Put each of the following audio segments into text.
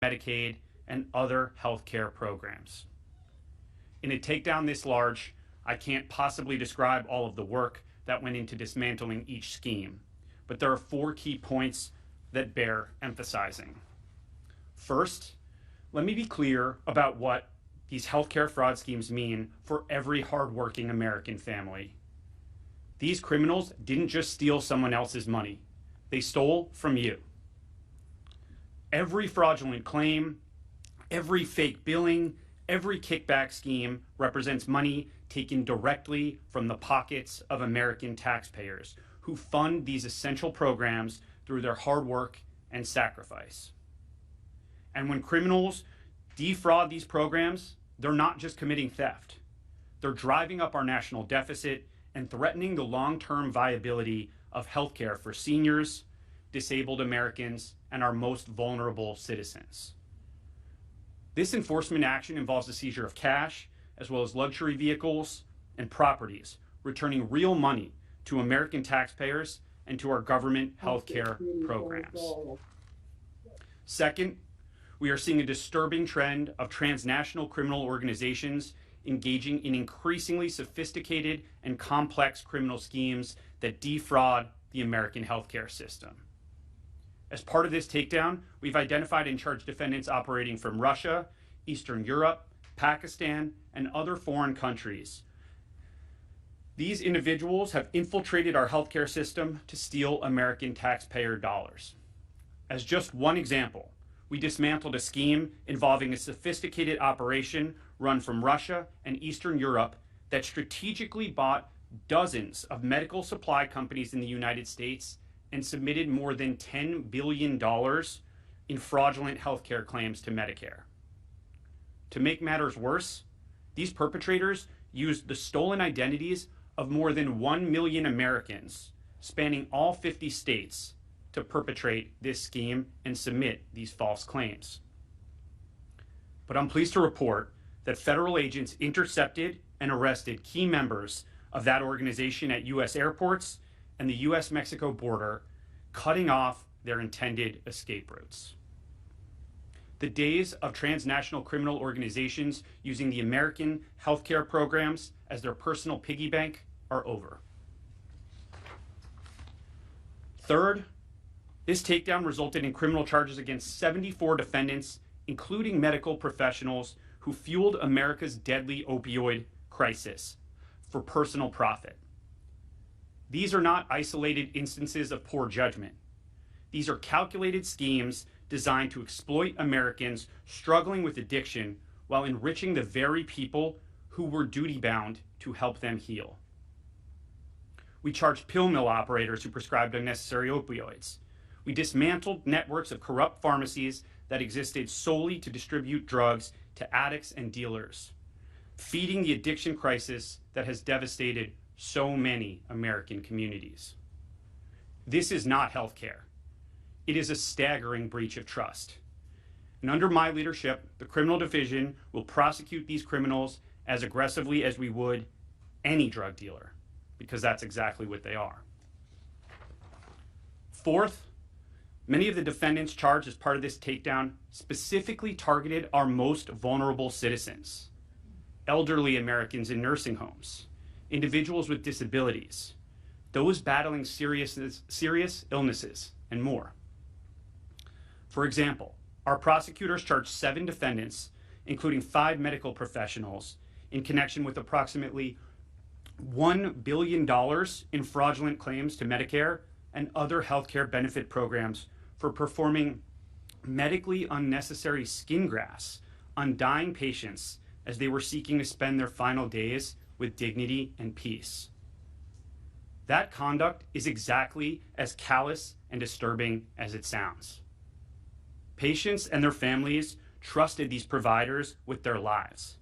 Medicaid, and other healthcare programs. In a takedown this large, I can't possibly describe all of the work that went into dismantling each scheme, but there are 4 key points that bear emphasizing. First, let me be clear about what these healthcare fraud schemes mean for every hardworking American family. These criminals didn't just steal someone else's money, they stole from you. Every fraudulent claim, every fake billing, every kickback scheme represents money taken directly from the pockets of American taxpayers who fund these essential programs through their hard work and sacrifice. And when criminals defraud these programs, they're not just committing theft. They're driving up our national deficit and threatening the long-term viability of healthcare for seniors, disabled Americans, and our most vulnerable citizens. This enforcement action involves the seizure of cash, as well as luxury vehicles and properties, returning real money to American taxpayers and to our government healthcare programs. Second, we are seeing a disturbing trend of transnational criminal organizations engaging in increasingly sophisticated and complex criminal schemes that defraud the American healthcare system. As part of this takedown, we've identified and charged defendants operating from Russia, Eastern Europe, Pakistan, and other foreign countries. These individuals have infiltrated our healthcare system to steal American taxpayer dollars. As just one example, we dismantled a scheme involving a sophisticated operation run from Russia and Eastern Europe that strategically bought dozens of medical supply companies in the United States and submitted more than $10 billion in fraudulent healthcare claims to Medicare. To make matters worse, these perpetrators used the stolen identities of more than 1 million Americans, spanning all 50 states, to perpetrate this scheme and submit these false claims. But I'm pleased to report that federal agents intercepted and arrested key members of that organization at U.S. airports and the U.S.-Mexico border, cutting off their intended escape routes. The days of transnational criminal organizations using the American healthcare programs as their personal piggy bank are over. Third, this takedown resulted in criminal charges against 74 defendants, including medical professionals who fueled America's deadly opioid crisis for personal profit. These are not isolated instances of poor judgment. These are calculated schemes designed to exploit Americans struggling with addiction while enriching the very people who were duty-bound to help them heal. We charged pill mill operators who prescribed unnecessary opioids. We dismantled networks of corrupt pharmacies that existed solely to distribute drugs to addicts and dealers, feeding the addiction crisis that has devastated so many American communities. This is not healthcare. It is a staggering breach of trust. And under my leadership, the criminal division will prosecute these criminals as aggressively as we would any drug dealer, because that's exactly what they are. Fourth, many of the defendants charged as part of this takedown specifically targeted our most vulnerable citizens, elderly Americans in nursing homes, individuals with disabilities, those battling serious illnesses, and more. For example, our prosecutors charged 7 defendants, including 5 medical professionals, in connection with approximately $1 billion in fraudulent claims to Medicare and other healthcare benefit programs for performing medically unnecessary skin grafts on dying patients as they were seeking to spend their final days with dignity and peace. That conduct is exactly as callous and disturbing as it sounds. Patients and their families trusted these providers with their lives.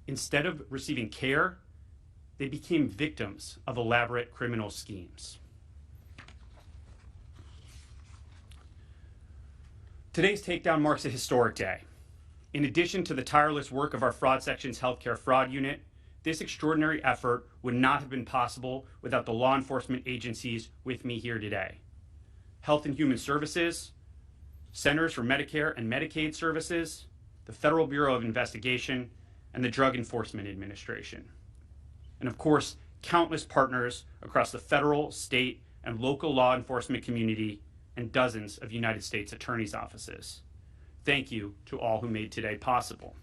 Instead of receiving care, they became victims of elaborate criminal schemes. Today's takedown marks a historic day. In addition to the tireless work of our Fraud Section's Healthcare Fraud Unit, this extraordinary effort would not have been possible without the law enforcement agencies with me here today. Health and Human Services, Centers for Medicare and Medicaid Services, the Federal Bureau of Investigation, and the Drug Enforcement Administration. And of course, countless partners across the federal, state, and local law enforcement community, and dozens of United States attorneys' offices. Thank you to all who made today possible.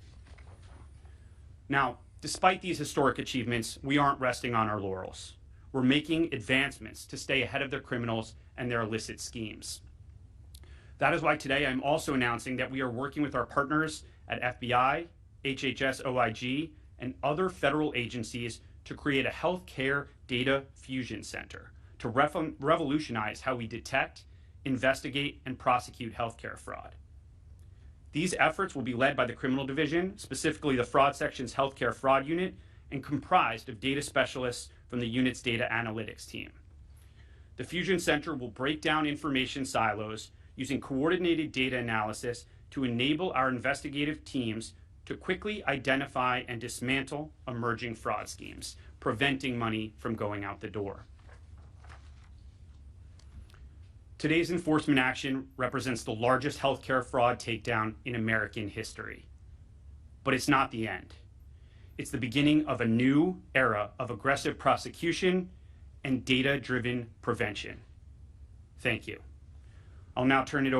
Now, despite these historic achievements, we aren't resting on our laurels. We're making advancements to stay ahead of the criminals and their illicit schemes. That is why today I'm also announcing that we are working with our partners at FBI, HHS OIG, and other federal agencies to create a healthcare data fusion center to revolutionize how we detect, investigate, and prosecute healthcare fraud. These efforts will be led by the Criminal Division, specifically the Fraud Section's Healthcare Fraud Unit, and comprised of data specialists from the unit's data analytics team. The Fusion Center will break down information silos using coordinated data analysis to enable our investigative teams to quickly identify and dismantle emerging fraud schemes, preventing money from going out the door. Today's enforcement action represents the largest healthcare fraud takedown in American history. But it's not the end. It's the beginning of a new era of aggressive prosecution and data-driven prevention. Thank you. I'll now turn it over